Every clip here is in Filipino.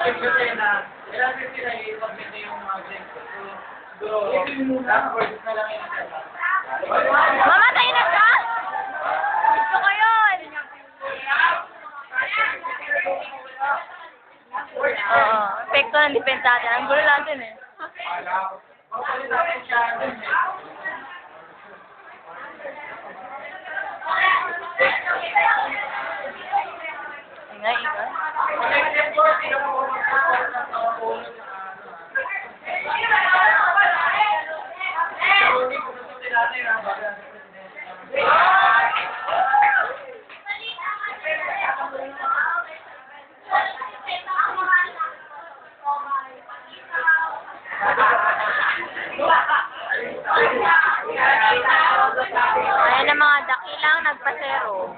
Kasi na, kailangan kasi na-submit na yung mga grades ko. So, last words na lang yung Mamatay na ka? Gusto ko yun! Oo, epekto ng depensa natin. Ang gulo natin eh. Ingay, ingay. Ayan ang mga dakilang nagpasero.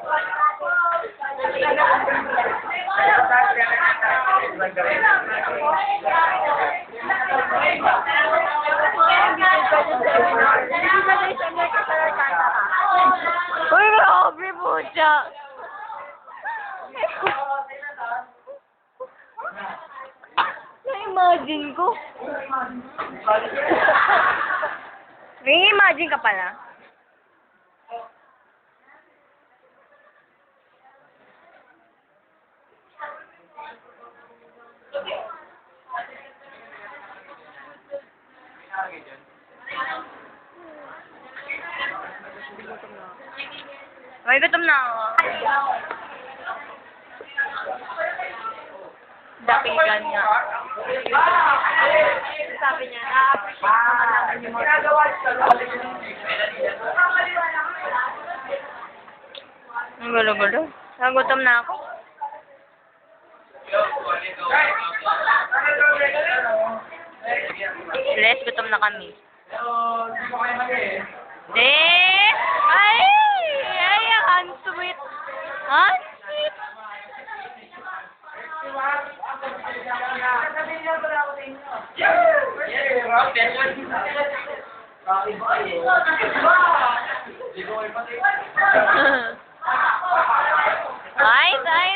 Uy, grabe po siya. Na-imagine ko. May imagine ka pala? Ay, gutom na ako. Dakigan niya. Sabi niya, na-appreciate naman namin yung mga ang gulo-gulo. Nagutom na ako. Les, gutom na kami. Ay! Ay, ang sweet. Ang sweet. Ay, ay.